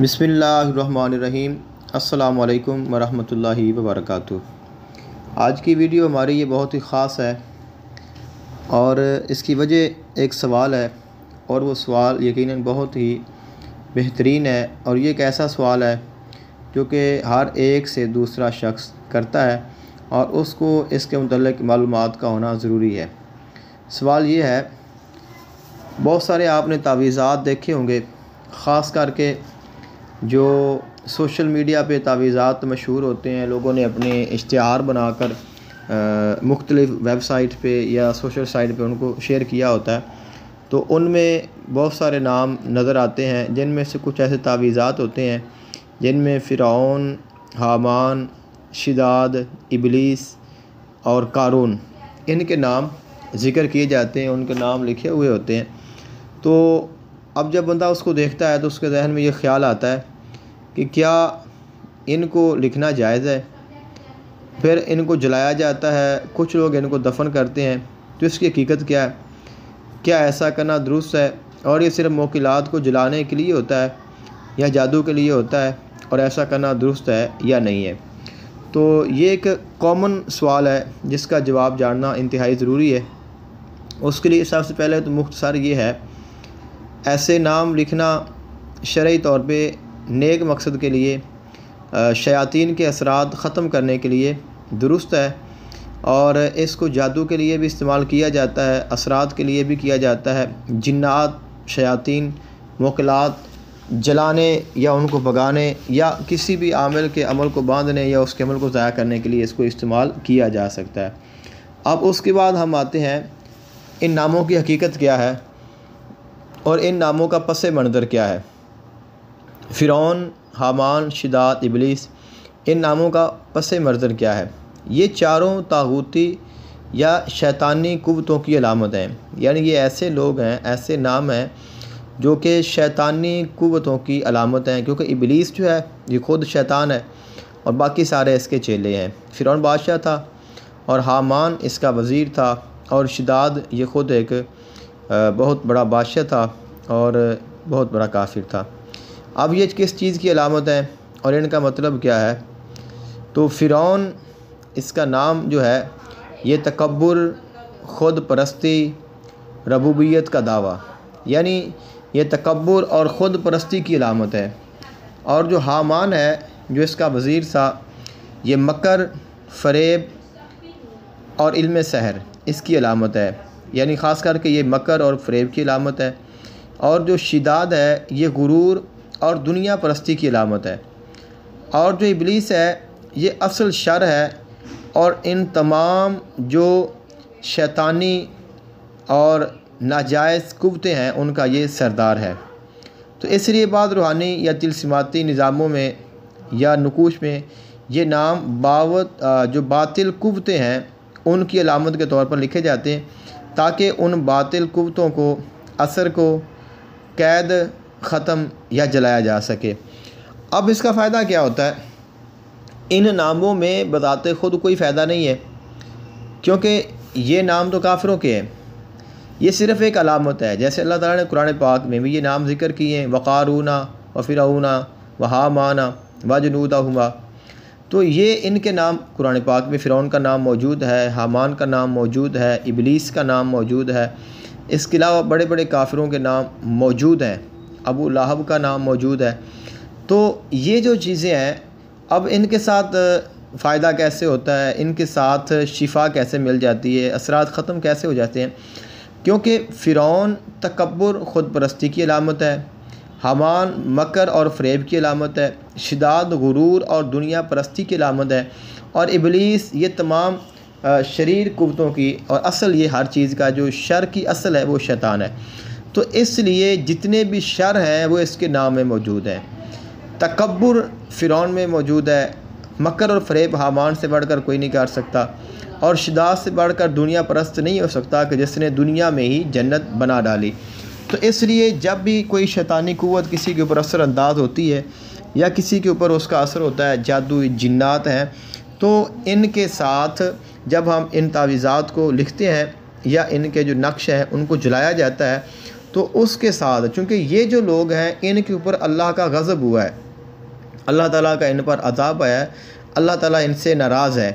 بسم اللہ الرحمن الرحیم۔ السلام علیکم ورحمۃ اللہ وبرکاتہ۔ آج کی ویڈیو ہماری یہ بہت ہی خاص ہے اور اس کی وجہ ایک سوال ہے، اور وہ سوال یقیناً بہت ہی بہترین ہے، اور یہ ایک ایسا سوال ہے جو کہ ہر ایک سے دوسرا شخص کرتا ہے اور اس کو اس کے متعلق معلومات کا ہونا ضروری ہے۔ سوال یہ ہے، بہت سارے آپ نے تعویذات دیکھے ہوں گے، خاص کر کے جو سوشل میڈیا پہ تعویذات مشہور ہوتے ہیں، لوگوں نے اپنے اشتہار بنا کر مختلف ویب سائٹ پہ یا سوشل سائٹ پہ ان کو شیئر کیا ہوتا ہے، تو ان میں بہت سارے نام نظر آتے ہیں، جن میں سے کچھ ایسے تعویذات ہوتے ہیں جن میں فرعون، حامان، شداد، ابلیس اور قارون ان کے نام ذکر کیے جاتے ہیں، ان کے نام لکھے ہوئے ہوتے ہیں۔ تو اب جب بندہ اس کو دیکھتا ہے تو اس کے ذہن میں یہ خیال آتا ہے کہ کیا ان کو لکھنا جائز ہے؟ پھر ان کو جلایا جاتا ہے، کچھ لوگ ان کو دفن کرتے ہیں، تو اس کی حقیقت کیا ہے؟ کیا ایسا کرنا درست ہے؟ اور یہ صرف موکلات کو جلانے کے لیے ہوتا ہے یا جادو کے لیے ہوتا ہے، اور ایسا کرنا درست ہے یا نہیں ہے؟ تو یہ ایک کامن سوال ہے جس کا جواب جاننا انتہائی ضروری ہے۔ اس کے لیے سب سے پہلے تو مختصر یہ ہے، ایسے نام لکھنا شرعی طور پہ نیک مقصد کے لیے، شیاطین کے اثرات ختم کرنے کے لیے درست ہے، اور اس کو جادو کے لیے بھی استعمال کیا جاتا ہے، اثرات کے لیے بھی کیا جاتا ہے، جنات، شیاطین، موکلات جلانے یا ان کو بھگانے یا کسی بھی عامل کے عمل کو باندھنے یا اس کے عمل کو ضائع کرنے کے لیے اس کو استعمال کیا جا سکتا ہے۔ اب اس کے بعد ہم آتے ہیں، ان ناموں کی حقیقت کیا ہے اور ان ناموں کا پس منظر کیا ہے؟ فرعون، حامان، شداد، ابلیس، ان ناموں کا پس منظر کیا ہے؟ یہ چاروں طاغوتی یا شیطانی قوتوں کی علامت ہیں، یعنی یہ ایسے لوگ ہیں، ایسے نام ہیں جو کہ شیطانی قوتوں کی علامت ہیں، کیونکہ ابلیس جو ہے یہ خود شیطان ہے اور باقی سارے اس کے چیلے ہیں۔ فرعون بادشاہ تھا اور حامان اس کا وزیر تھا، اور شداد یہ خود ایک بہت بڑا بادشاہ تھا اور بہت بڑا کافر تھا۔ اب یہ کس چیز کی علامت ہے اور ان کا مطلب کیا ہے؟ تو فرعون، اس کا نام جو ہے یہ تکبر، خود پرستی، ربوبیت کا دعویٰ، یعنی یہ تکبر اور خود پرستی کی علامت ہے۔ اور جو حامان ہے، جو اس کا وزیر تھا، یہ مکر، فریب اور علم سحر اس کی علامت ہے، یعنی خاص کر کے یہ مکر اور فریب کی علامت ہے۔ اور جو شداد ہے، یہ غرور اور دنیا پرستی کی علامت ہے۔ اور جو ابلیس ہے، یہ اصل شر ہے اور ان تمام جو شیطانی اور ناجائز قوتیں ہیں ان کا یہ سردار ہے۔ تو اس لیے بعض روحانی یا طلسماتی نظاموں میں یا نقوش میں یہ نام جو باطل قوتیں ہیں ان کی علامت کے طور پر لکھے جاتے ہیں، تاکہ ان باطل قوتوں کو، اثر کو، قید، ختم یا جلایا جا سکے۔ اب اس کا فائدہ کیا ہوتا ہے؟ ان ناموں میں بذات خود کوئی فائدہ نہیں ہے، کیونکہ یہ نام تو کافروں کے ہیں، یہ صرف ایک علامت ہے۔ جیسے اللہ تعالیٰ نے قرآن پاک میں بھی یہ نام ذکر کیے ہیں، وقارون وفرعون وحامان وجنودہما، تو یہ ان کے نام قرآن پاک میں فرعون کا نام موجود ہے، حامان کا نام موجود ہے، ابلیس کا نام موجود ہے، اس کے علاوہ بڑے بڑے کافروں کے نام موجود ہیں، ابو لہب کا نام موجود ہے۔ تو یہ جو چیزیں ہیں، اب ان کے ساتھ فائدہ کیسے ہوتا ہے، ان کے ساتھ شفا کیسے مل جاتی ہے، اثرات ختم کیسے ہو جاتے ہیں؟ کیونکہ فرعون تکبر، خود پرستی کی علامت ہے، حامان مکر اور فریب کی علامت ہے، شداد غرور اور دنیا پرستی کی علامت ہے، اور ابلیس یہ تمام شریر قوتوں کی، اور اصل یہ ہر چیز کا جو شر کی اصل ہے وہ شیطان ہے۔ تو اس لیے جتنے بھی شر ہیں وہ اس کے نام میں موجود ہیں۔ تکبر فرعون میں موجود ہے، مکر اور فریب حامان سے بڑھ کر کوئی نہیں کر سکتا، اور شداد سے بڑھ کر دنیا پرست نہیں ہو سکتا کہ جس نے دنیا میں ہی جنت بنا ڈالی۔ تو اس لیے جب بھی کوئی شیطانی قوت کسی کے اوپر اثر انداز ہوتی ہے یا کسی کے اوپر اس کا اثر ہوتا ہے، جادو، جنات ہیں، تو ان کے ساتھ جب ہم ان تعویذات کو لکھتے ہیں یا ان کے جو نقش ہیں ان کو جلایا جاتا ہے، تو اس کے ساتھ چونکہ یہ جو لوگ ہیں ان کے اوپر اللہ کا غضب ہوا ہے، اللہ تعالیٰ کا ان پر عذاب آیا ہے، اللہ تعالیٰ ان سے ناراض ہے،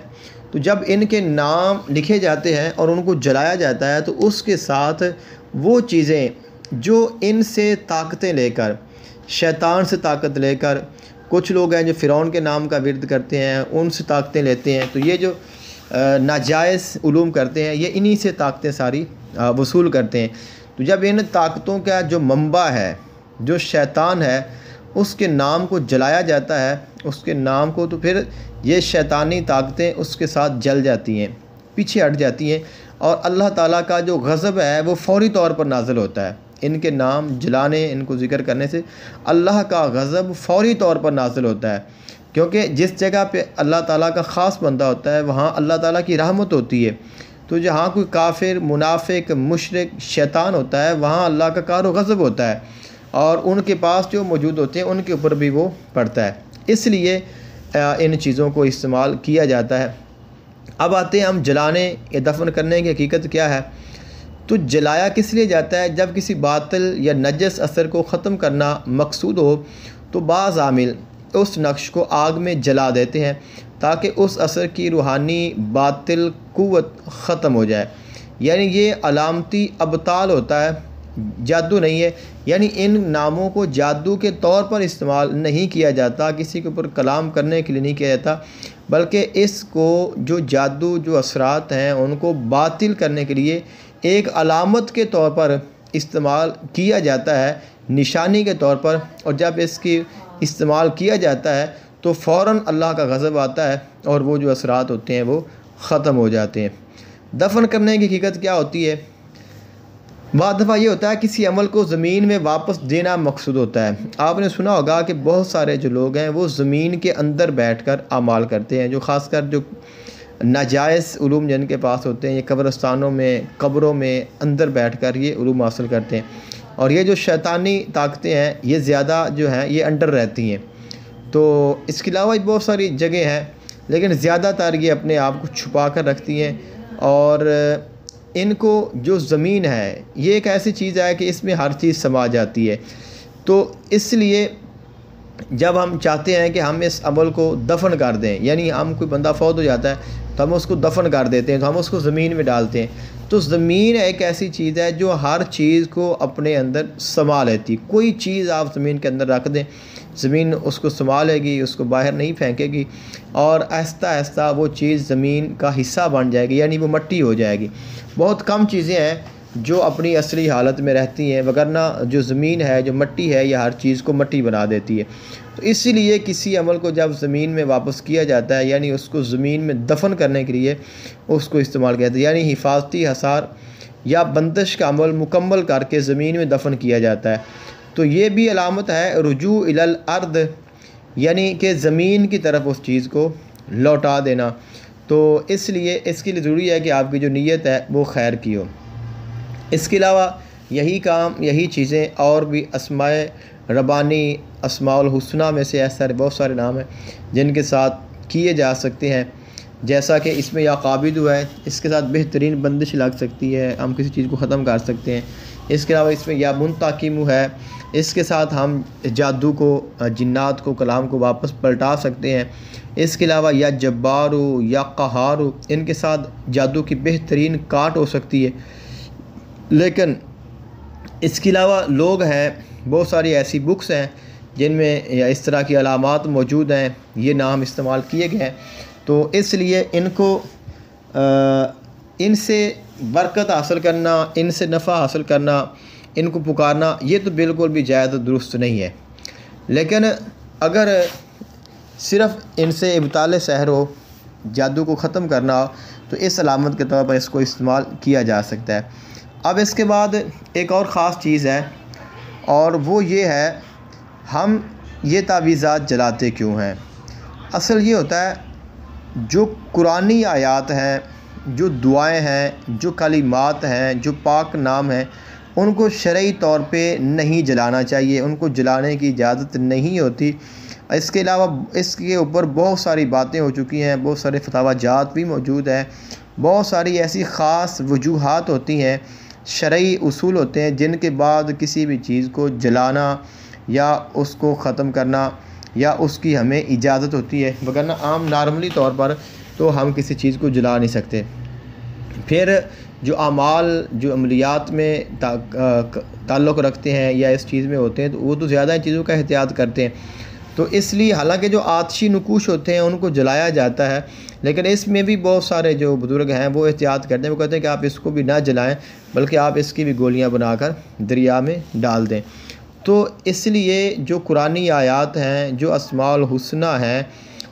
تو جب ان کے نام لکھے جاتے ہیں اور ان کو جلایا جاتا ہے تو اس کے ساتھ وہ چیزیں جو ان سے طاقتیں لے کر، شیطان سے طاقت لے کر، کچھ لوگ ہیں جو فرعون کے نام کا ورد کرتے ہیں ان سے طاقتیں لیتے ہیں، تو یہ جو ناجائز علوم کرتے ہیں یہ انہی سے طاقتیں ساری وصول کرتے ہیں۔ تو جب ان طاقتوں کا جو منبع ہے، جو شیطان ہے، اس کے نام کو جلایا جاتا ہے، اس کے نام کو، تو پھر یہ شیطانی طاقتیں اس کے ساتھ جل جاتی ہیں، پیچھے ہٹ جاتی ہیں، اور اللہ تعالیٰ کا جو غضب ہے وہ فوری طور پر نازل ہوتا ہے۔ ان کے نام جلانے، ان کو ذکر کرنے سے اللہ کا غضب فوری طور پر نازل ہوتا ہے، کیونکہ جس جگہ پہ اللہ تعالیٰ کا خاص بندہ ہوتا ہے وہاں اللہ تعالیٰ کی رحمت ہوتی ہے، تو جہاں کوئی کافر، منافق، مشرک، شیطان ہوتا ہے وہاں اللہ کا قہر و غضب ہوتا ہے، اور ان کے پاس جو موجود ہوتے ہیں ان کے اوپر بھی وہ پڑتا ہے، اس لیے ان چیزوں کو استعمال کیا جاتا ہے۔ اب آتے ہیں ہم جلانے یا دفن کرنے کی حقیقت کیا ہے۔ تو جلایا کس لیے جاتا ہے؟ جب کسی باطل یا نجس اثر کو ختم کرنا مقصود ہو تو بعض عامل اس نقش کو آگ میں جلا دیتے ہیں تاکہ اس اثر کی روحانی باطل قوت ختم ہو جائے، یعنی یہ علامتی ابطال ہوتا ہے، جادو نہیں ہے، یعنی ان ناموں کو جادو کے طور پر استعمال نہیں کیا جاتا، کسی کے اوپر کلام کرنے کے لیے نہیں کیا جاتا، بلکہ اس کو جو جادو، جو اثرات ہیں ان کو باطل کرنے کے لیے ایک علامت کے طور پر استعمال کیا جاتا ہے، نشانی کے طور پر، اور جب اس کی استعمال کیا جاتا ہے تو فوراً اللہ کا غضب آتا ہے اور وہ جو اثرات ہوتے ہیں وہ ختم ہو جاتے ہیں۔ دفن کرنے کی حقیقت کیا ہوتی ہے؟ بعض دفعہ یہ ہوتا ہے کسی عمل کو زمین میں واپس دینا مقصود ہوتا ہے۔ آپ نے سنا ہوگا کہ بہت سارے جو لوگ ہیں وہ زمین کے اندر بیٹھ کر اعمال کرتے ہیں، جو خاص کر جو ناجائز علوم جن کے پاس ہوتے ہیں، یہ قبرستانوں میں، قبروں میں اندر بیٹھ کر یہ علوم حاصل کرتے ہیں، اور یہ جو شیطانی طاقتیں ہیں یہ زیادہ جو ہیں یہ انڈر رہتی ہیں۔ تو اس کے علاوہ بہت ساری جگہ ہیں لیکن زیادہ تر یہ اپنے آپ کو چھپا کر رکھتی ہیں، اور ان کو جو زمین ہے یہ ایک ایسی چیز ہے کہ اس میں ہر چیز سما جاتی ہے، تو اس لیے جب ہم چاہتے ہیں کہ ہم اس عمل کو دفن کر دیں، یعنی ہم کوئی بندہ فوت ہو جاتا ہے تو ہم اس کو دفن کر دیتے ہیں، تو ہم اس کو زمین میں ڈالتے ہیں، تو زمین ایک ایسی چیز ہے جو ہر چیز کو اپنے اندر سما لیتی، کوئی چیز آپ زمین کے اندر رکھ دیں زمین اس کو سما لے گی، اس کو باہر نہیں پھینکے گی، اور آہستہ آہستہ وہ چیز زمین کا حصہ بن جائے گی، یعنی وہ مٹی ہو جائے گی۔ بہت کم چیزیں ہیں جو اپنی اصلی حالت میں رہتی ہیں، وگرنہ جو زمین ہے، جو مٹی ہے، یہ ہر چیز کو مٹی بنا دیتی ہے۔ تو اسی لیے کسی عمل کو جب زمین میں واپس کیا جاتا ہے، یعنی اس کو زمین میں دفن کرنے کے لیے اس کو استعمال کیا جاتا ہے، یعنی حفاظتی حصار یا بندش کا عمل مکمل کر کے زمین میں دفن کیا جاتا ہے، تو یہ بھی علامت ہے رجوع الی الارض، یعنی کہ زمین کی طرف اس چیز کو لوٹا دینا۔ تو اس لیے اس کے لیے ضروری ہے کہ آپ کی جو نیت ہے وہ خیر کی ہو۔ اس کے علاوہ یہی کام، یہی چیزیں اور بھی اسماء ربانی، اسماء الحسنہ میں سے ایسے بہت سارے نام ہیں جن کے ساتھ کیے جا سکتے ہیں، جیسا کہ اس میں یا قابض ہے، اس کے ساتھ بہترین بندش لگ سکتی ہے، ہم کسی چیز کو ختم کر سکتے ہیں۔ اس کے علاوہ اس میں یا منتقم ہے، اس کے ساتھ ہم جادو کو، جنات کو، کلام کو واپس پلٹا سکتے ہیں۔ اس کے علاوہ یا جبار یا قہار، ان کے ساتھ جادو کی بہترین کاٹ ہو سکتی ہے۔ لیکن اس کے علاوہ لوگ ہیں، بہت ساری ایسی بکس ہیں جن میں یا اس طرح کی علامات موجود ہیں، یہ نام استعمال کیے گئے ہیں، تو اس لیے ان کو ان سے برکت حاصل کرنا، ان سے نفع حاصل کرنا، ان کو پکارنا، یہ تو بالکل بھی جائز و درست نہیں ہے۔ لیکن اگر صرف ان سے ابطال سحر ہو، جادو کو ختم کرنا ہو، تو اس علامت کے طور پر اس کو استعمال کیا جا سکتا ہے۔ اب اس کے بعد ایک اور خاص چیز ہے، اور وہ یہ ہے ہم یہ تعویذات جلاتے کیوں ہیں۔ اصل یہ ہوتا ہے جو قرآنی آیات ہیں، جو دعائیں ہیں، جو کلمات ہیں، جو پاک نام ہیں، ان کو شرعی طور پہ نہیں جلانا چاہیے، ان کو جلانے کی اجازت نہیں ہوتی۔ اس کے علاوہ اس کے اوپر بہت ساری باتیں ہو چکی ہیں، بہت سارے فتاوی جات بھی موجود ہیں، بہت ساری ایسی خاص وجوہات ہوتی ہیں شرعی اصول ہوتے ہیں جن کے بعد کسی بھی چیز کو جلانا یا اس کو ختم کرنا یا اس کی ہمیں اجازت ہوتی ہے، وگرنہ عام نارملی طور پر تو ہم کسی چیز کو جلا نہیں سکتے۔ پھر جو اعمال جو عملیات میں تعلق رکھتے ہیں یا اس چیز میں ہوتے ہیں تو وہ تو زیادہ ان چیزوں کا احتیاط کرتے ہیں، تو اس لیے حالانکہ جو آتشی نقوش ہوتے ہیں ان کو جلایا جاتا ہے، لیکن اس میں بھی بہت سارے جو بزرگ ہیں وہ احتیاط کرتے ہیں، وہ کہتے ہیں کہ آپ اس کو بھی نہ جلائیں بلکہ آپ اس کی بھی گولیاں بنا کر دریا میں ڈال دیں۔ تو اس لیے جو قرآنی آیات ہیں، جو اسماء الحسنی ہیں،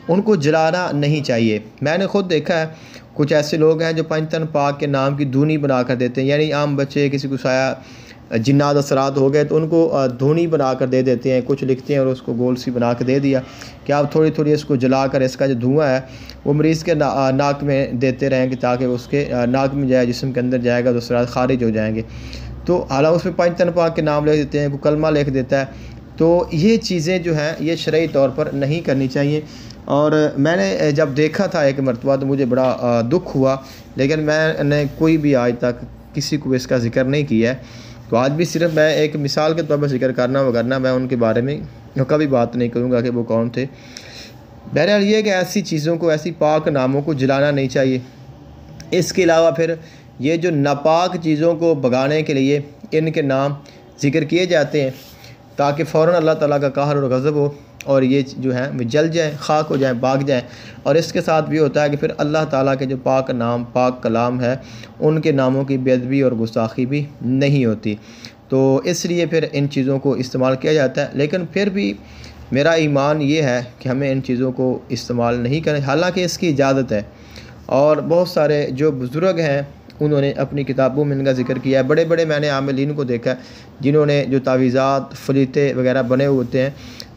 ان کو جلانا نہیں چاہیے۔ میں نے خود دیکھا ہے کچھ ایسے لوگ ہیں جو پنجتن پاک کے نام کی دھونی بنا کر دیتے ہیں، یعنی عام بچے کسی کو سایہ جنات اثرات ہو گئے تو ان کو دھونی بنا کر دے دیتے ہیں، کچھ لکھتے ہیں اور اس کو گول سی بنا کے دے دیا کہ آپ تھوڑی تھوڑی اس کو جلا کر اس کا جو دھواں ہے وہ مریض کے ناک میں دیتے رہیں کہ تاکہ اس کے ناک میں جائے، جسم کے اندر جائے گا تو اثرات خارج ہو جائیں گے۔ تو حالانکہ اس میں پنجتن پاک کے نام لکھ دیتے ہیں، کوئی کلمہ لکھ دیتا ہے، تو یہ چیزیں جو ہیں یہ شرعی طور پر نہیں کرنی چاہیے۔ اور میں نے جب دیکھا تھا ایک مرتبہ تو مجھے بڑا دکھ ہوا، لیکن میں نے کوئی بھی آج تک کسی کو اس کا ذکر نہیں کیا ہے، تو آج بھی صرف میں ایک مثال کے طور پر ذکر کرنا میں ان کے بارے میں کبھی بات نہیں کروں گا کہ وہ کون تھے۔ بہرحال یہ کہ ایسی چیزوں کو، ایسی پاک ناموں کو جلانا نہیں چاہیے۔ اس کے علاوہ پھر یہ جو ناپاک چیزوں کو بھگانے کے لیے ان کے نام ذکر کیے جاتے ہیں تاکہ فوراً اللہ تعالیٰ کا قہر اور غضب ہو اور یہ جو ہیں وہ جل جائیں، خاک ہو جائیں، بھاگ جائیں۔ اور اس کے ساتھ بھی ہوتا ہے کہ پھر اللہ تعالیٰ کے جو پاک نام، پاک کلام ہے، ان کے ناموں کی بے ادبی اور گستاخی بھی نہیں ہوتی، تو اس لیے پھر ان چیزوں کو استعمال کیا جاتا ہے۔ لیکن پھر بھی میرا ایمان یہ ہے کہ ہمیں ان چیزوں کو استعمال نہیں کریں، حالانکہ اس کی اجازت ہے، اور بہت سارے جو بزرگ ہیں انہوں نے اپنی کتابوں میں ان کا ذکر کیا ہے۔ بڑے بڑے میں نے عاملین کو دیکھا ہے جنہوں نے جو تعویذات، فلیتے وغیرہ بنے ہوتے ہیں،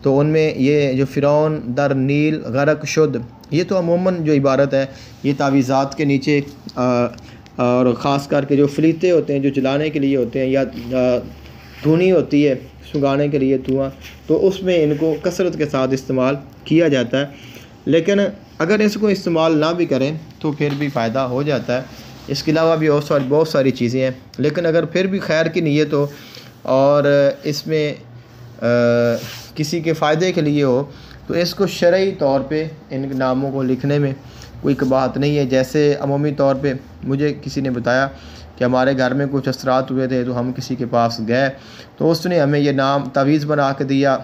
تو ان میں یہ جو فرعون در نیل غرق شد، یہ تو عموماً جو عبارت ہے یہ تعویذات کے نیچے اور خاص کر کے جو فلیتے ہوتے ہیں جو جلانے کے لیے ہوتے ہیں یا دھونی ہوتی ہے سنگانے کے لیے دھواں، تو اس میں ان کو کثرت کے ساتھ استعمال کیا جاتا ہے۔ لیکن اگر اس کو استعمال نہ بھی کریں تو پھر بھی فائدہ ہو جاتا ہے۔ اس کے علاوہ بھی بہت ساری چیزیں ہیں، لیکن اگر پھر بھی خیر کی نیت ہو اور اس میں کسی کے فائدے کے لیے ہو تو اس کو شرعی طور پہ ان ناموں کو لکھنے میں کوئی بات نہیں ہے۔ جیسے عمومی طور پہ مجھے کسی نے بتایا کہ ہمارے گھر میں کچھ اثرات ہوئے تھے تو ہم کسی کے پاس گئے تو اس نے ہمیں یہ نام تعویذ بنا کے دیا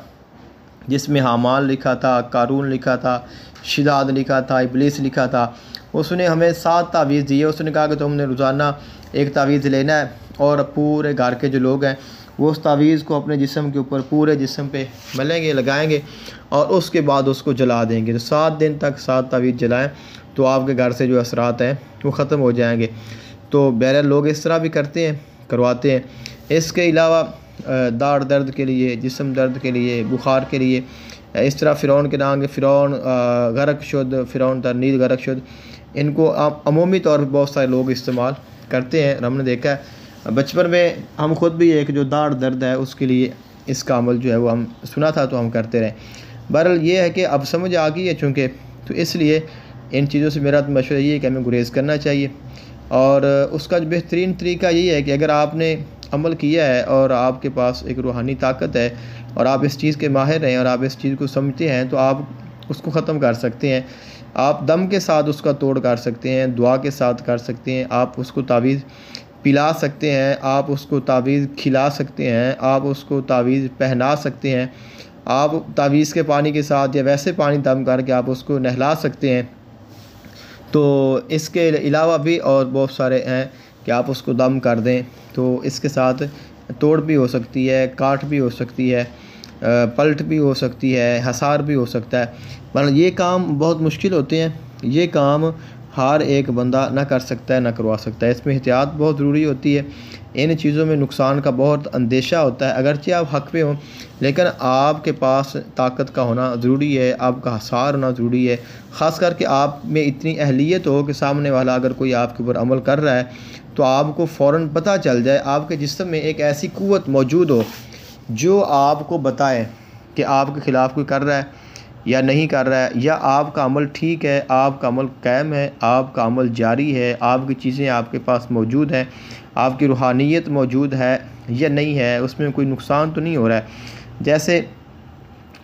جس میں حامان لکھا تھا، قارون لکھا تھا، شداد لکھا تھا، ابلیس لکھا تھا۔ اس نے ہمیں 7 تعویذ دیے۔ اس نے کہا کہ تم نے روزانہ ایک تعویذ لینا ہے اور پورے گھر کے جو لوگ ہیں وہ اس تعویذ کو اپنے جسم کے اوپر، پورے جسم پہ ملیں گے، لگائیں گے اور اس کے بعد اس کو جلا دیں گے۔ تو 7 دن تک 7 تعویذ جلائیں تو آپ کے گھر سے جو اثرات ہیں وہ ختم ہو جائیں گے۔ تو بہرحال لوگ اس طرح بھی کرتے ہیں، کرواتے ہیں۔ اس کے علاوہ داڑھ درد کے لیے، جسم درد کے لیے، بخار کے لیے، اس طرح فرعون کے نام کے فرعون غرق شد، فرعون در نیل غرق شد، ان کو عمومی طور پر بہت سارے لوگ استعمال کرتے ہیں۔ ہم نے دیکھا ہے بچپن میں ہم خود بھی ایک جو داڑھ درد ہے اس کے لیے اس کا عمل جو ہے وہ ہم سنا تھا تو ہم کرتے رہے۔ بہرحال یہ ہے کہ اب سمجھ آ گئی ہے چونکہ، تو اس لیے ان چیزوں سے میرا مشورہ یہ ہے کہ ہمیں گریز کرنا چاہیے، اور اس کا جو بہترین طریقہ یہی ہے کہ اگر آپ نے عمل کیا ہے اور آپ کے پاس ایک روحانی طاقت ہے اور آپ اس چیز کے ماہر ہیں اور آپ اس چیز کو سمجھتے ہیں تو آپ اس کو ختم کر سکتے ہیں۔ آپ دم کے ساتھ اس کا توڑ کر سکتے ہیں، دعا کے ساتھ کر سکتے ہیں، آپ اس کو تعویذ پلا سکتے ہیں، آپ اس کو تعویذ کھلا سکتے ہیں، آپ اس کو تعویذ پہنا سکتے ہیں، آپ تعویذ کے پانی کے ساتھ یا ویسے پانی دم کر کے آپ اس کو نہلا سکتے ہیں۔ تو اس کے علاوہ بھی اور بہت سارے ہیں کہ آپ اس کو دم کر دیں تو اس کے ساتھ توڑ بھی ہو سکتی ہے، کاٹ بھی ہو سکتی ہے، پلٹ بھی ہو سکتی ہے، حصار بھی ہو سکتا ہے۔ مطلب یہ کام بہت مشکل ہوتے ہیں، یہ کام ہر ایک بندہ نہ کر سکتا ہے، نہ کروا سکتا ہے۔ اس میں احتیاط بہت ضروری ہوتی ہے، ان چیزوں میں نقصان کا بہت اندیشہ ہوتا ہے۔ اگرچہ آپ حق پہ ہوں لیکن آپ کے پاس طاقت کا ہونا ضروری ہے، آپ کا حصار ہونا ضروری ہے، خاص کر کے آپ میں اتنی اہلیت ہو کہ سامنے والا اگر کوئی آپ کے اوپر عمل کر رہا ہے تو آپ کو فوراً پتہ چل جائے، آپ کے جسم میں ایک ایسی قوت موجود ہو جو آپ کو بتائے کہ آپ کے خلاف کوئی کر رہا ہے یا نہیں کر رہا ہے، یا آپ کا عمل ٹھیک ہے، آپ کا عمل قائم ہے، آپ کا عمل جاری ہے، آپ کی چیزیں آپ کے پاس موجود ہیں، آپ کی روحانیت موجود ہے یا نہیں ہے، اس میں کوئی نقصان تو نہیں ہو رہا ہے۔ جیسے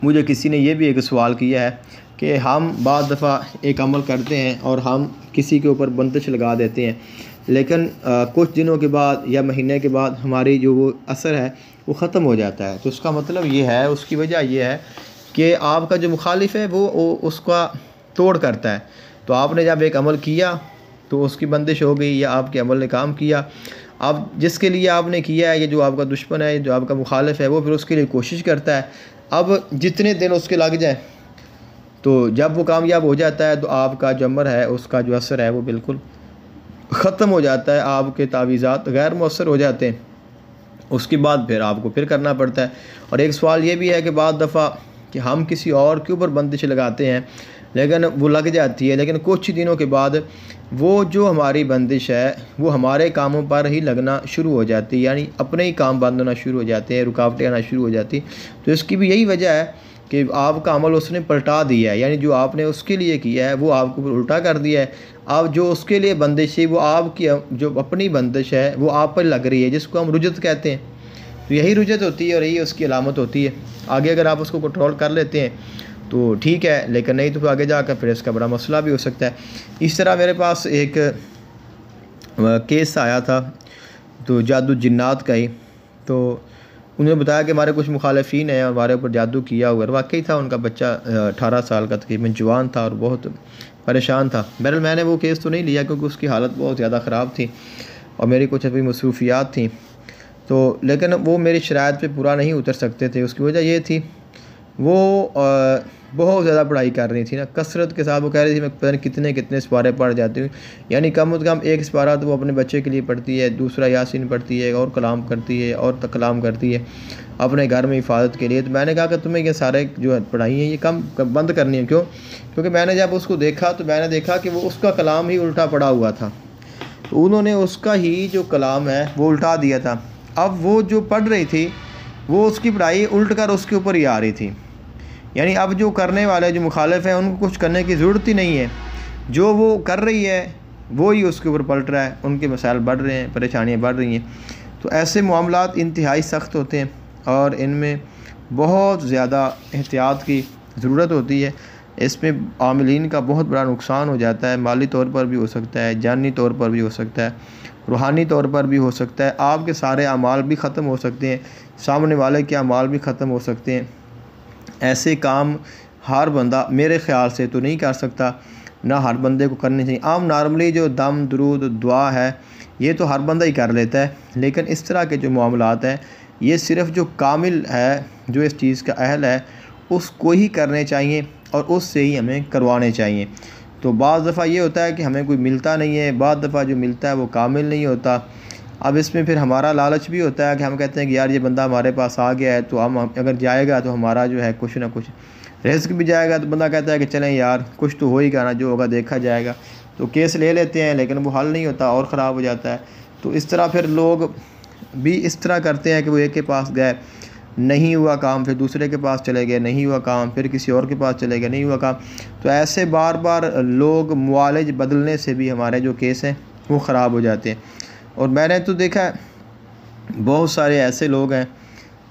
مجھے کسی نے یہ بھی ایک سوال کیا ہے کہ ہم بعض دفعہ ایک عمل کرتے ہیں اور ہم کسی کے اوپر بندش لگا دیتے ہیں، لیکن کچھ دنوں کے بعد یا مہینے کے بعد ہماری جو وہ اثر ہے وہ ختم ہو جاتا ہے۔ تو اس کا مطلب یہ ہے، اس کی وجہ یہ ہے کہ آپ کا جو مخالف ہے وہ اس کا توڑ کرتا ہے۔ تو آپ نے جب ایک عمل کیا تو اس کی بندش ہو گئی، یا آپ کے عمل نے کام کیا۔ اب جس کے لیے آپ نے کیا ہے، یہ جو آپ کا دشمن ہے، جو آپ کا مخالف ہے، وہ پھر اس کے لیے کوشش کرتا ہے۔ اب جتنے دن اس کے لگ جائیں تو جب وہ کامیاب ہو جاتا ہے تو آپ کا جو عمل ہے، اس کا جو اثر ہے وہ بالکل ختم ہو جاتا ہے، آپ کے تعویذات غیر مؤثر ہو جاتے ہیں۔ اس کے بعد پھر آپ کو پھر کرنا پڑتا ہے۔ اور ایک سوال یہ بھی ہے کہ بعض دفعہ کہ ہم کسی اور کے اوپر بندش لگاتے ہیں لیکن وہ لگ جاتی ہے، لیکن کچھ دنوں کے بعد وہ جو ہماری بندش ہے وہ ہمارے کاموں پر ہی لگنا شروع ہو جاتی ہے، یعنی اپنے ہی کام بند ہونا شروع ہو جاتے ہیں، رکاوٹیں آنا شروع ہو جاتی۔ تو اس کی بھی یہی وجہ ہے کہ آپ کا عمل اس نے پلٹا دیا ہے، یعنی جو آپ نے اس کے لیے کیا ہے وہ آپ کو الٹا کر دیا ہے۔ اب جو اس کے لیے بندش ہے وہ آپ کی جو اپنی بندش ہے وہ آپ پر لگ رہی ہے، جس کو ہم رجت کہتے ہیں۔ تو یہی رجت ہوتی ہے اور یہی اس کی علامت ہوتی ہے۔ آگے اگر آپ اس کو کنٹرول کر لیتے ہیں تو ٹھیک ہے، لیکن نہیں تو پھر آگے جا کر پھر اس کا بڑا مسئلہ بھی ہو سکتا ہے۔ اس طرح میرے پاس ایک کیس آیا تھا تو جادو جنات کا ہی، تو انہوں نے بتایا کہ ہمارے کچھ مخالفین ہیں اور ہمارے اوپر جادو کیا ہوا ہے۔ واقعی تھا، ان کا بچہ 18 سال کا تقریباً جوان تھا اور بہت پریشان تھا۔ بہرحال میں نے وہ کیس تو نہیں لیا کیونکہ اس کی حالت بہت زیادہ خراب تھی اور میری کچھ ابھی مصروفیات تھیں، تو لیکن وہ میری شرائط پہ پورا نہیں اتر سکتے تھے۔ اس کی وجہ یہ تھی وہ بہت زیادہ پڑھائی کر رہی تھی نا، کثرت کے ساتھ۔ وہ کہہ رہی تھی میں پتہ نہیں کتنے سپارے پڑھ جاتی ہوں، یعنی کم از کم ایک سپارہ تو وہ اپنے بچے کے لیے پڑھتی ہے، دوسرا یاسین پڑھتی ہے، اور کلام کرتی ہے، اور کلام کرتی ہے اپنے گھر میں حفاظت کے لیے۔ تو میں نے کہا کہ تمہیں یہ سارے جو پڑھائی ہیں یہ کم بند کرنی ہے۔ کیونکہ میں نے جب اس کو دیکھا تو میں نے دیکھا کہ وہ اس کا کلام ہی الٹا پڑا ہوا تھا، تو انہوں نے اس کا ہی جو کلام ہے وہ الٹا دیا تھا۔ اب وہ جو پڑھ رہی تھی وہ اس کی پڑھائی الٹ کر اس کے اوپر ہی آ رہی تھی، یعنی اب جو کرنے والے جو مخالف ہیں ان کو کچھ کرنے کی ضرورت ہی نہیں ہے، جو وہ کر رہی ہے وہی اس کے اوپر پلٹ رہا ہے، ان کے مسائل بڑھ رہے ہیں، پریشانیاں بڑھ رہی ہیں۔ تو ایسے معاملات انتہائی سخت ہوتے ہیں اور ان میں بہت زیادہ احتیاط کی ضرورت ہوتی ہے۔ اس میں عاملین کا بہت بڑا نقصان ہو جاتا ہے، مالی طور پر بھی ہو سکتا ہے، جانی طور پر بھی ہو سکتا ہے، روحانی طور پر بھی ہو سکتا ہے۔ آپ کے سارے اعمال بھی ختم ہو سکتے ہیں، سامنے والے کے اعمال بھی ختم ہو سکتے ہیں۔ ایسے کام ہر بندہ میرے خیال سے تو نہیں کر سکتا، نہ ہر بندے کو کرنے چاہیے۔ عام نارملی جو دم درود دعا ہے یہ تو ہر بندہ ہی کر لیتا ہے، لیکن اس طرح کے جو معاملات ہیں یہ صرف جو کامل ہے، جو اس چیز کا اہل ہے، اس کو ہی کرنے چاہیے اور اس سے ہی ہمیں کروانے چاہیے۔ تو بعض دفعہ یہ ہوتا ہے کہ ہمیں کوئی ملتا نہیں ہے، بعض دفعہ جو ملتا ہے وہ کامل نہیں ہوتا۔ اب اس میں پھر ہمارا لالچ بھی ہوتا ہے کہ ہم کہتے ہیں کہ یار یہ بندہ ہمارے پاس آ گیا ہے تو ہم اگر جائے گا تو ہمارا جو ہے کچھ نہ کچھ رزق بھی جائے گا، تو بندہ کہتا ہے کہ چلیں یار کچھ تو ہو ہی گا نا، جو ہوگا دیکھا جائے گا، تو کیس لے لیتے ہیں لیکن وہ حل نہیں ہوتا اور خراب ہو جاتا ہے۔ تو اس طرح پھر لوگ بھی اس طرح کرتے ہیں کہ وہ ایک کے پاس گئے نہیں ہوا کام، پھر دوسرے کے پاس چلے گئے نہیں ہوا کام، پھر کسی اور کے پاس چلے گئے نہیں ہوا کام۔ تو ایسے بار بار لوگ معالج بدلنے سے بھی ہمارے جو کیس ہیں وہ خراب ہو جاتے ہیں۔ اور میں نے تو دیکھا ہے بہت سارے ایسے لوگ ہیں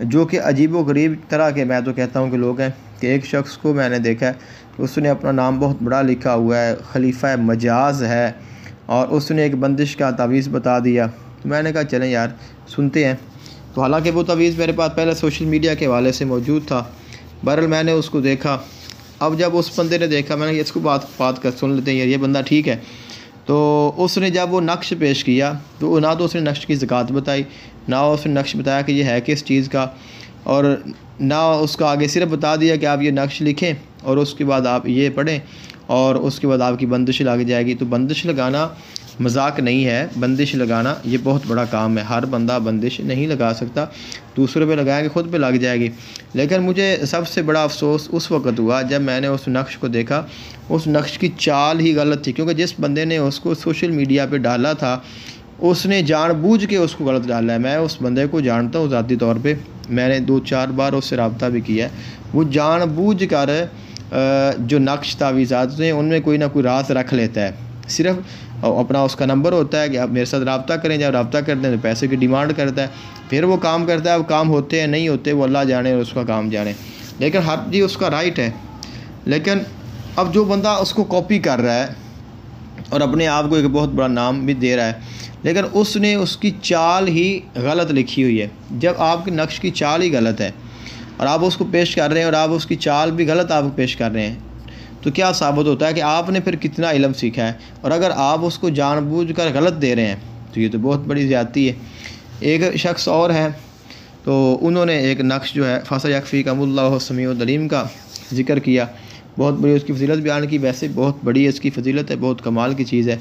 جو کہ عجیب و غریب طرح کے، میں تو کہتا ہوں کہ لوگ ہیں، کہ ایک شخص کو میں نے دیکھا ہے کہ اس نے اپنا نام بہت بڑا لکھا ہوا ہے، خلیفہ مجاز ہے، اور اس نے ایک بندش کا تعویذ بتا دیا۔ تو میں نے کہا چلیں یار سنتے ہیں۔ تو حالانکہ وہ تعویذ میرے پاس پہلے سوشل میڈیا کے حوالے سے موجود تھا، بہرحال میں نے اس کو دیکھا۔ اب جب اس بندے نے دیکھا، میں نے اس کو بات کر سن لیتے ہیں یار یہ بندہ ٹھیک ہے، تو اس نے جب وہ نقش پیش کیا تو نہ تو اس نے نقش کی زکوٰۃ بتائی، نہ اس نے نقش بتایا کہ یہ ہے کس چیز کا، اور نہ اس کا آگے صرف بتا دیا کہ آپ یہ نقش لکھیں اور اس کے بعد آپ یہ پڑھیں اور اس کے بعد آپ کی بندش لگ جائے گی۔ تو بندش لگانا مذاق نہیں ہے، بندش لگانا یہ بہت بڑا کام ہے، ہر بندہ بندش نہیں لگا سکتا، دوسروں پہ لگائیں گے خود پہ لگ جائے گی۔ لیکن مجھے سب سے بڑا افسوس اس وقت ہوا جب میں نے اس نقش کو دیکھا، اس نقش کی چال ہی غلط تھی، کیونکہ جس بندے نے اس کو سوشل میڈیا پہ ڈالا تھا اس نے جان بوجھ کے اس کو غلط ڈالا ہے۔ میں اس بندے کو جانتا ہوں ذاتی طور پہ، میں نے 2-4 بار اس سے رابطہ بھی کیا ہے، وہ جان بوجھ کر جو نقش تعویذات ہیں ان میں کوئی نہ کوئی راز رکھ لیتا ہے، صرف اپنا اس کا نمبر ہوتا ہے کہ آپ میرے ساتھ رابطہ کریں، جب رابطہ کرتے ہیں تو پیسے کی ڈیمانڈ کرتا ہے، پھر وہ کام کرتا ہے، وہ کام ہوتے ہیں نہیں ہوتے وہ اللہ جانے اور اس کا کام جانے، لیکن ہر چیز اس کا رائٹ ہے۔ لیکن اب جو بندہ اس کو کاپی کر رہا ہے اور اپنے آپ کو ایک بہت بڑا نام بھی دے رہا ہے، لیکن اس نے اس کی چال ہی غلط لکھی ہوئی ہے۔ جب آپ کے نقش کی چال ہی غلط ہے اور آپ اس کو پیش کر رہے ہیں اور آپ اس کی چال بھی غلط آپ کو پیش کر رہے ہیں، تو کیا ثابت ہوتا ہے کہ آپ نے پھر کتنا علم سیکھا ہے؟ اور اگر آپ اس کو جان بوجھ کر غلط دے رہے ہیں تو یہ تو بہت بڑی زیادتی ہے۔ ایک شخص اور ہے، تو انہوں نے ایک نقش جو ہے فَسَيَكْفِيكَهُمُ اللَّهُ السَّمِيعُ الْعَلِيمُ کا ذکر کیا، بہت بڑی اس کی فضیلت بیان کی، ویسے بہت بڑی اس کی فضیلت ہے، بہت کمال کی چیز ہے،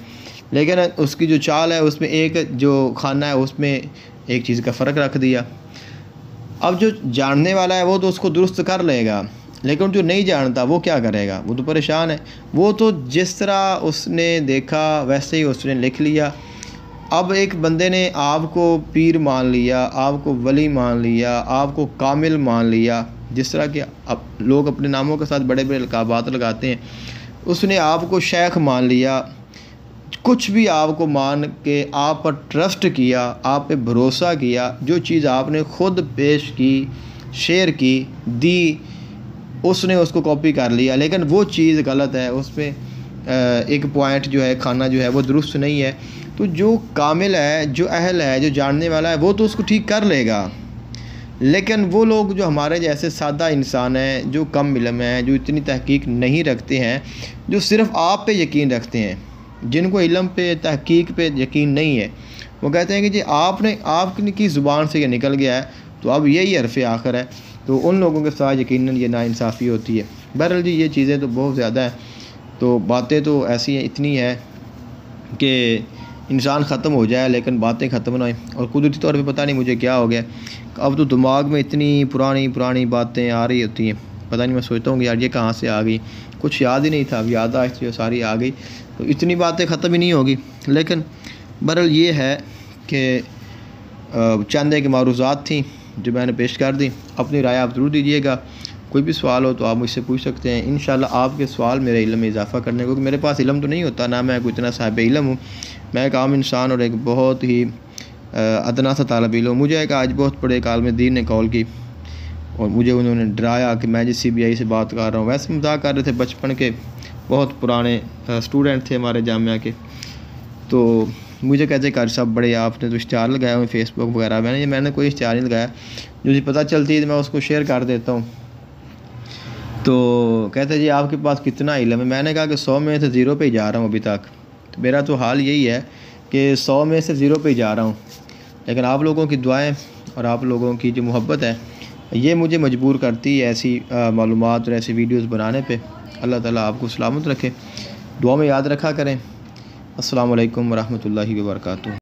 لیکن اس کی جو چال ہے اس میں ایک جو خانہ ہے اس میں ایک چیز کا فرق رکھ دیا۔ اب جو جاننے والا ہے وہ تو اس کو درست کر لے گا، لیکن جو نہیں جانتا وہ کیا کرے گا؟ وہ تو پریشان ہے، وہ تو جس طرح اس نے دیکھا ویسے ہی اس نے لکھ لیا۔ اب ایک بندے نے آپ کو پیر مان لیا، آپ کو ولی مان لیا، آپ کو کامل مان لیا، جس طرح کہ لوگ اپنے ناموں کے ساتھ بڑے بڑے القابات لگاتے ہیں، اس نے آپ کو شیخ مان لیا، کچھ بھی آپ کو مان کے آپ پر ٹرسٹ کیا، آپ پہ بھروسہ کیا، جو چیز آپ نے خود پیش کی، شیئر کی، دی، اس نے اس کو کاپی کر لیا، لیکن وہ چیز غلط ہے، اس میں ایک پوائنٹ جو ہے کھانا جو ہے وہ درست نہیں ہے۔ تو جو کامل ہے، جو اہل ہے، جو جاننے والا ہے وہ تو اس کو ٹھیک کر لے گا، لیکن وہ لوگ جو ہمارے جیسے سادہ انسان ہیں، جو کم علم ہیں، جو اتنی تحقیق نہیں رکھتے ہیں، جو صرف آپ پہ یقین رکھتے ہیں، جن کو علم پہ تحقیق پہ یقین نہیں ہے، وہ کہتے ہیں کہ جی آپ کی زبان سے یہ نکل گیا ہے تو اب یہی حرف آخر ہے، تو ان لوگوں کے ساتھ یقیناً یہ ناانصافی ہوتی ہے۔ بہرحال جی یہ چیزیں تو بہت زیادہ ہیں، تو باتیں تو ایسی ہیں، اتنی ہیں کہ انسان ختم ہو جائے لیکن باتیں ختم نہ ہوئیں، اور قدرتی طور پہ پتہ نہیں مجھے کیا ہو گیا، اب تو دماغ میں اتنی پرانی باتیں آ رہی ہوتی ہیں، پتہ نہیں، میں سوچتا ہوں کہ یار یہ کہاں سے آ گئی، کچھ یاد ہی نہیں تھا، اب یاد آئی ساری آ گئی، تو اتنی باتیں ختم ہی نہیں ہوگی۔ لیکن بہرحال یہ ہے کہ چند ایک معروضات تھیں جو میں نے پیش کر دیں، اپنی رائے آپ ضرور دیجیے گا، کوئی بھی سوال ہو تو آپ مجھ سے پوچھ سکتے ہیں، انشاءاللہ آپ کے سوال میرے علم میں اضافہ کرنے کو، کہ میرے پاس علم تو نہیں ہوتا، نہ میں کوئی اتنا صاحب علم ہوں، میں ایک عام انسان اور ایک بہت ہی ادنا سا طالب علم۔ مجھے ایک آج بہت بڑے ایک عالم دین نے کال کی اور مجھے انہوں نے ڈرایا کہ میں جس CBI سے بات کر رہا ہوں، ویسے مذاق کر رہے تھے، بچپن کے بہت پرانے اسٹوڈنٹ تھے ہمارے جامعہ کے، تو مجھے کہتے کہ صاحب بڑے آپ نے تو اشتہار لگایا ہوئے فیس بک وغیرہ، میں نے کوئی اشتہار نہیں لگایا، جو مجھے پتہ چلتی ہے تو میں اس کو شیئر کر دیتا ہوں۔ تو کہتے جی آپ کے پاس کتنا علم ہے؟ میں نے کہا کہ 100 میں سے 0 پہ ہی جا رہا ہوں ابھی تک، تو میرا تو حال یہی ہے کہ 100 میں سے 0 پہ ہی جا رہا ہوں، لیکن آپ لوگوں کی دعائیں اور آپ لوگوں کی جو محبت ہے یہ مجھے مجبور کرتی ہے ایسی معلومات اور ایسی ویڈیوز بنانے پہ۔ اللہ تعالیٰ آپ کو سلامت رکھے، دعا میں یاد رکھا کریں۔ السلام علیکم ورحمۃ اللہ وبرکاتہ۔